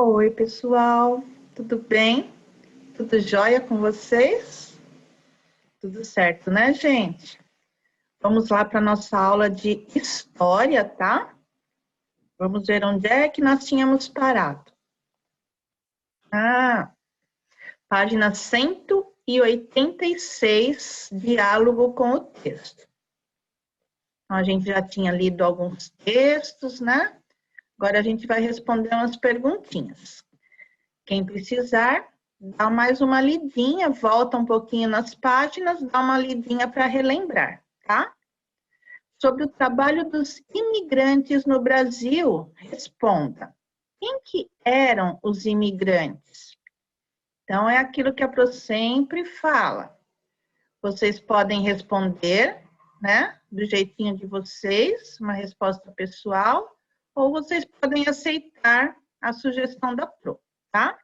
Oi, pessoal, tudo bem? Tudo jóia com vocês? Tudo certo, né, gente? Vamos lá para a nossa aula de história, tá? Vamos ver onde é que nós tínhamos parado. Página 186, diálogo com o texto. Então, a gente já tinha lido alguns textos, né? Agora a gente vai responder umas perguntinhas. Quem precisar, dá mais uma lidinha, volta um pouquinho nas páginas, dá uma lidinha para relembrar, tá? Sobre o trabalho dos imigrantes no Brasil, responda. Quem que eram os imigrantes? Então, é aquilo que a Pro sempre fala. Vocês podem responder, né, do jeitinho de vocês, uma resposta pessoal, ou vocês podem aceitar a sugestão da Pro, tá?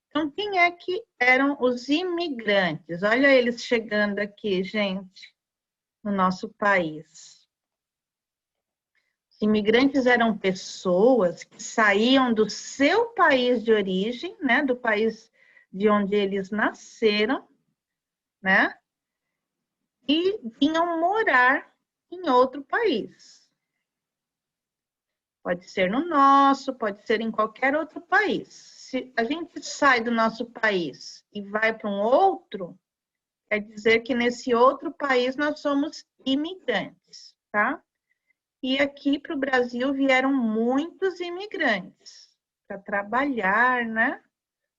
Então, quem é que eram os imigrantes? Olha eles chegando aqui, gente, no nosso país. Os imigrantes eram pessoas que saíam do seu país de origem, né, do país de onde eles nasceram, né, e vinham morar em outro país. Pode ser no nosso, pode ser em qualquer outro país. Se a gente sai do nosso país e vai para um outro, quer dizer que nesse outro país nós somos imigrantes, tá? E aqui para o Brasil vieram muitos imigrantes para trabalhar, né?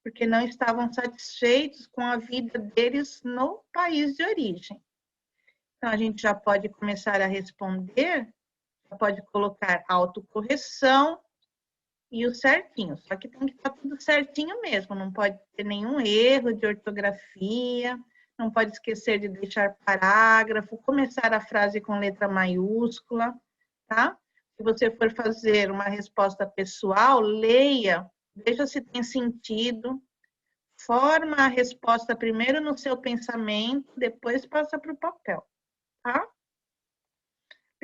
Porque não estavam satisfeitos com a vida deles no país de origem. Então, a gente já pode começar a responder, já pode colocar autocorreção e o certinho. Só que tem que estar tudo certinho mesmo, não pode ter nenhum erro de ortografia, não pode esquecer de deixar parágrafo, começar a frase com letra maiúscula, tá? Se você for fazer uma resposta pessoal, leia, veja se tem sentido, forma a resposta primeiro no seu pensamento, depois passa para o papel, tá?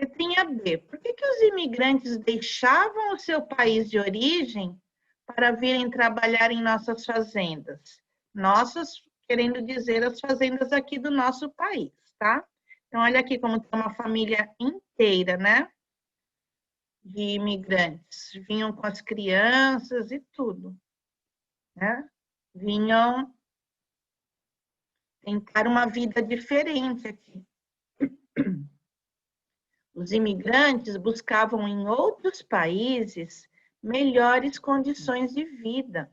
Letrinha B. Por que os imigrantes deixavam o seu país de origem para virem trabalhar em nossas fazendas? Nossas, querendo dizer as fazendas aqui do nosso país, tá? Então, olha aqui como tem uma família inteira, né? De imigrantes. Vinham com as crianças e tudo, né? Vinham tentar uma vida diferente aqui. Os imigrantes buscavam em outros países melhores condições de vida.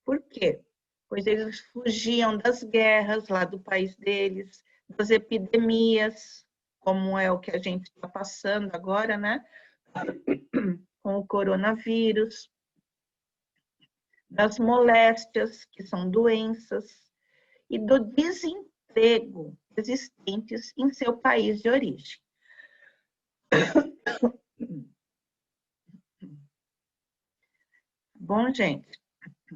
Por quê? Pois eles fugiam das guerras lá do país deles, das epidemias, como é o que a gente está passando agora, né? Com o coronavírus, das moléstias, que são doenças, e do desemprego existentes em seu país de origem. Bom, gente,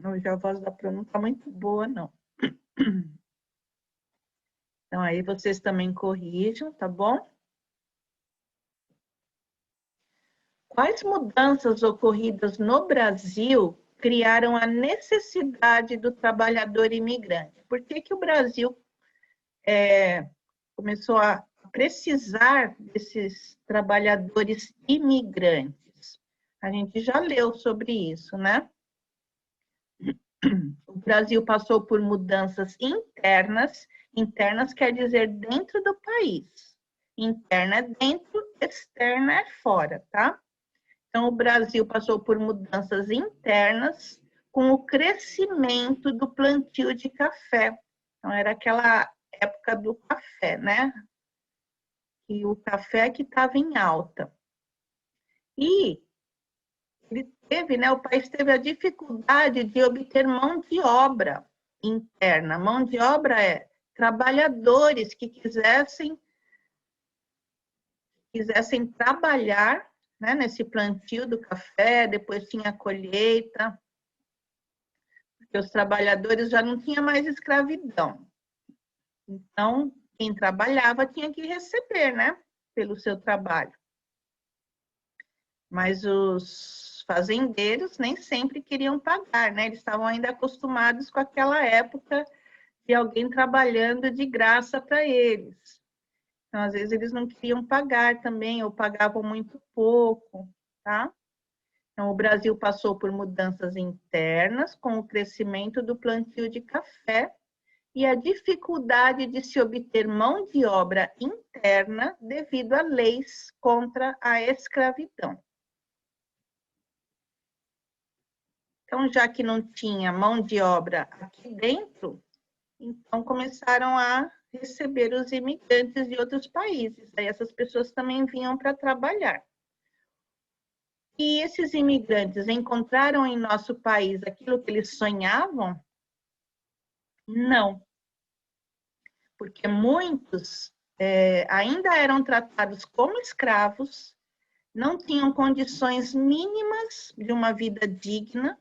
hoje a voz da Pro não está muito boa, não. Então, aí vocês também corrijam, tá bom? Quais mudanças ocorridas no Brasil criaram a necessidade do trabalhador imigrante? Por que o Brasil começou a precisar desses trabalhadores imigrantes? A gente já leu sobre isso, né? O Brasil passou por mudanças internas. Internas quer dizer dentro do país. Interna é dentro, externa é fora, tá? Então, o Brasil passou por mudanças internas com o crescimento do plantio de café. Então, era aquela época do café, né? E o café que estava em alta. E ele teve, né? O país teve a dificuldade de obter mão de obra interna. Mão de obra é trabalhadores que quisessem trabalhar, né, nesse plantio do café, depois tinha a colheita, porque os trabalhadores já não tinham mais escravidão. Então, quem trabalhava tinha que receber, né, pelo seu trabalho. Mas os fazendeiros nem sempre queriam pagar, né? Eles estavam ainda acostumados com aquela época de alguém trabalhando de graça para eles. Então, às vezes, eles não queriam pagar também, ou pagavam muito pouco, tá? Então, o Brasil passou por mudanças internas com o crescimento do plantio de café e a dificuldade de se obter mão de obra interna devido a leis contra a escravidão. Então, já que não tinha mão de obra aqui dentro, então começaram a receber os imigrantes de outros países. Aí essas pessoas também vinham para trabalhar. E esses imigrantes encontraram em nosso país aquilo que eles sonhavam? Não. Porque muitos ainda eram tratados como escravos, não tinham condições mínimas de uma vida digna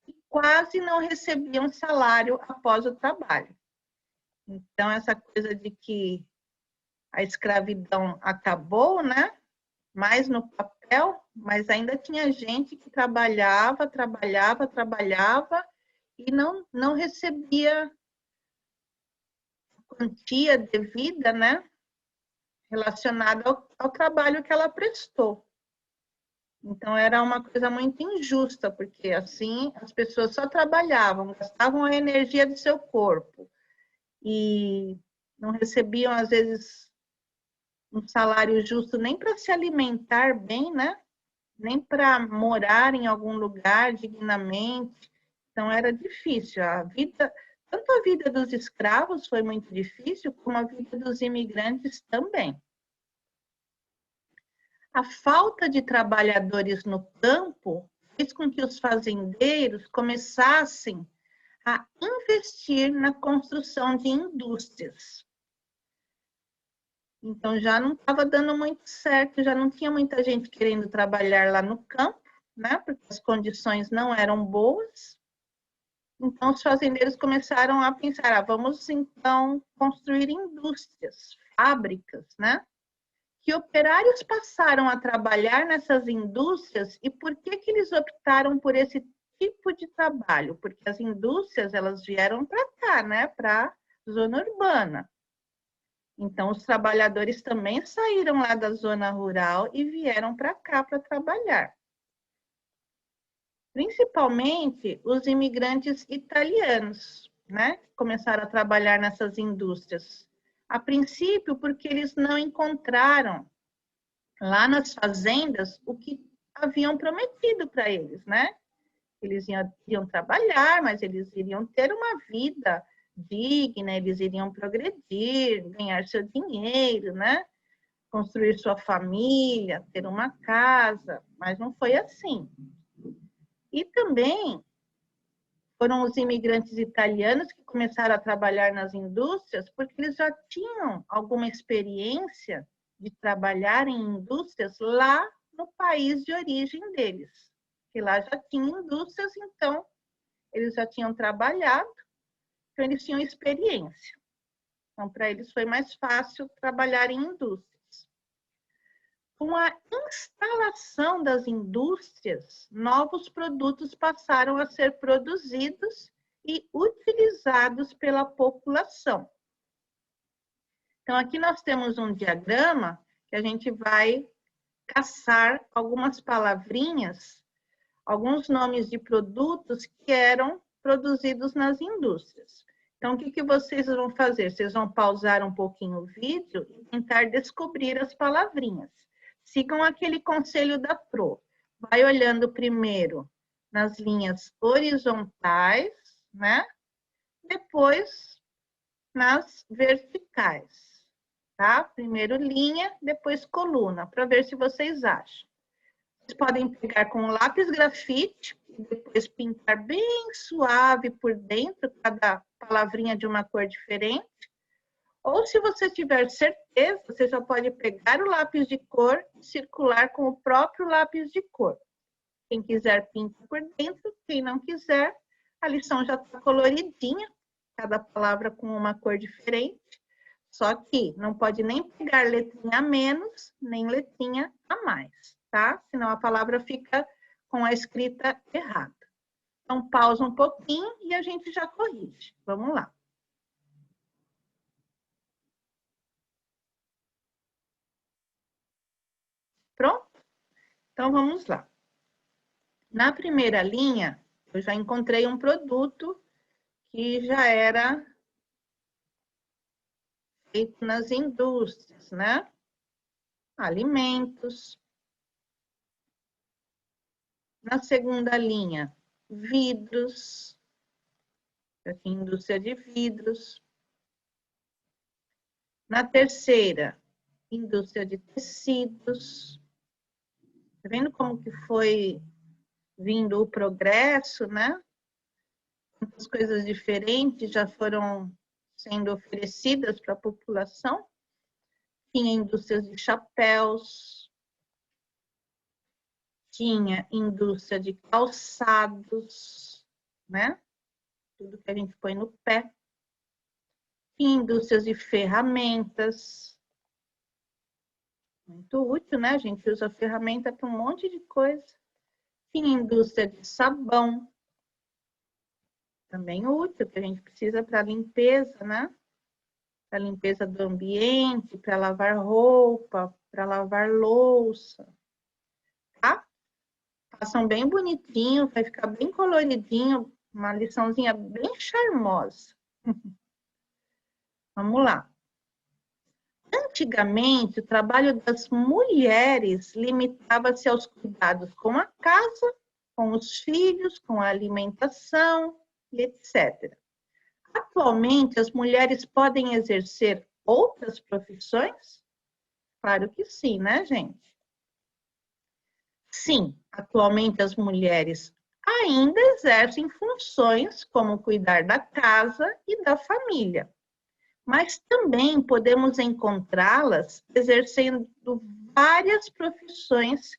e quase não recebiam salário após o trabalho. Então, essa coisa de que a escravidão acabou, né? Mais no papel, mas ainda tinha gente que trabalhava e não recebia quantia devida, né? Relacionada ao trabalho que ela prestou. Então, era uma coisa muito injusta, porque assim as pessoas só trabalhavam, gastavam a energia do seu corpo e não recebiam, às vezes, um salário justo nem para se alimentar bem, né? Nem para morar em algum lugar dignamente. Então, era difícil. Tanto a vida dos escravos foi muito difícil, como a vida dos imigrantes também. A falta de trabalhadores no campo fez com que os fazendeiros começassem a investir na construção de indústrias. Então, já não estava dando muito certo, já não tinha muita gente querendo trabalhar lá no campo, né? Porque as condições não eram boas. Então, os fazendeiros começaram a pensar, vamos então construir indústrias, fábricas, né? Que operários passaram a trabalhar nessas indústrias e por que eles optaram por esse tipo de trabalho? Porque as indústrias, elas vieram para cá, né? Para a zona urbana. Então, os trabalhadores também saíram lá da zona rural e vieram para cá para trabalhar. Principalmente os imigrantes italianos, né? Que começaram a trabalhar nessas indústrias. A princípio, porque eles não encontraram lá nas fazendas o que haviam prometido para eles, né? Eles iriam trabalhar, mas eles iriam ter uma vida digna, eles iriam progredir, ganhar seu dinheiro, né? Construir sua família, ter uma casa, mas não foi assim. E também foram os imigrantes italianos que começaram a trabalhar nas indústrias porque eles já tinham alguma experiência de trabalhar em indústrias lá no país de origem deles. Que lá já tinha indústrias, então eles já tinham trabalhado, então eles tinham experiência. Então, para eles foi mais fácil trabalhar em indústrias. Com a instalação das indústrias, novos produtos passaram a ser produzidos e utilizados pela população. Então, aqui nós temos um diagrama que a gente vai caçar algumas palavrinhas, alguns nomes de produtos que eram produzidos nas indústrias. Então, o que vocês vão fazer? Vocês vão pausar um pouquinho o vídeo e tentar descobrir as palavrinhas. Sigam aquele conselho da Pro. Vai olhando primeiro nas linhas horizontais, né? Depois nas verticais, tá? Primeiro linha, depois coluna, para ver se vocês acham. Vocês podem pegar com lápis grafite e depois pintar bem suave por dentro, cada palavrinha de uma cor diferente. Ou se você tiver certeza, você já pode pegar o lápis de cor e circular com o próprio lápis de cor. Quem quiser, pinta por dentro. Quem não quiser, a lição já está coloridinha, cada palavra com uma cor diferente. Só que não pode nem pegar letrinha a menos, nem letrinha a mais, tá? Senão a palavra fica com a escrita errada. Então, pausa um pouquinho e a gente já corrige. Vamos lá. Pronto? Então, vamos lá. Na primeira linha, eu já encontrei um produto que já era feito nas indústrias, né? Alimentos. Na segunda linha, vidros. Aqui, indústria de vidros. Na terceira, indústria de tecidos. Tá vendo como que foi vindo o progresso, né? Muitas coisas diferentes já foram sendo oferecidas para a população. Tinha indústrias de chapéus, tinha indústria de calçados, né? Tudo que a gente põe no pé. Tinha indústrias de ferramentas. Muito útil, né? A gente usa ferramenta para um monte de coisa. Tinha indústria de sabão. Também útil, que a gente precisa para limpeza, né? Para limpeza do ambiente, para lavar roupa, para lavar louça. Tá? Façam bem bonitinho, vai ficar bem coloridinho, uma liçãozinha bem charmosa. Vamos lá. Antigamente, o trabalho das mulheres limitava-se aos cuidados com a casa, com os filhos, com a alimentação, e etc. Atualmente, as mulheres podem exercer outras profissões? Claro que sim, né, gente? Sim, atualmente as mulheres ainda exercem funções como cuidar da casa e da família, mas também podemos encontrá-las exercendo várias profissões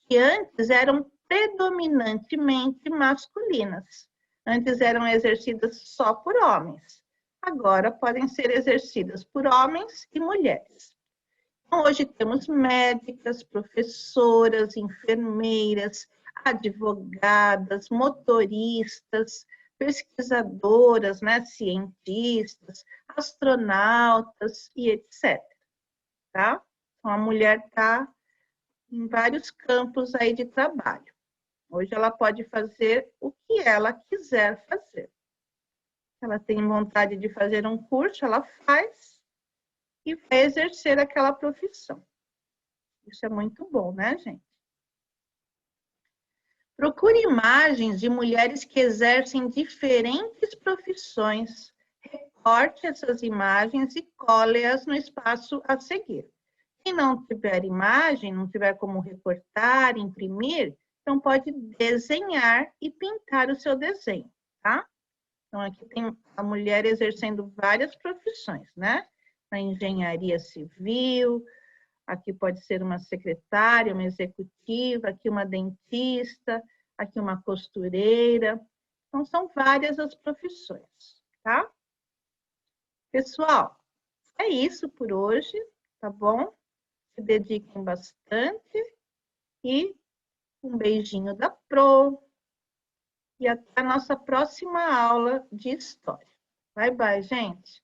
que antes eram predominantemente masculinas. Antes eram exercidas só por homens. Agora podem ser exercidas por homens e mulheres. Então, hoje temos médicas, professoras, enfermeiras, advogadas, motoristas, pesquisadoras, né, cientistas, astronautas e etc. Tá? Então, a mulher está em vários campos aí de trabalho. Hoje ela pode fazer o que ela quiser fazer. Ela tem vontade de fazer um curso, ela faz e vai exercer aquela profissão. Isso é muito bom, né, gente? Procure imagens de mulheres que exercem diferentes profissões. Recorte essas imagens e cole-as no espaço a seguir. Se não tiver imagem, não tiver como recortar, imprimir, então pode desenhar e pintar o seu desenho, tá? Então aqui tem a mulher exercendo várias profissões, né? Na engenharia civil, aqui pode ser uma secretária, uma executiva, aqui uma dentista, aqui uma costureira. Então são várias as profissões, tá? Pessoal, é isso por hoje, tá bom? Se dediquem bastante e um beijinho da Pro e até a nossa próxima aula de história. Bye, bye, gente!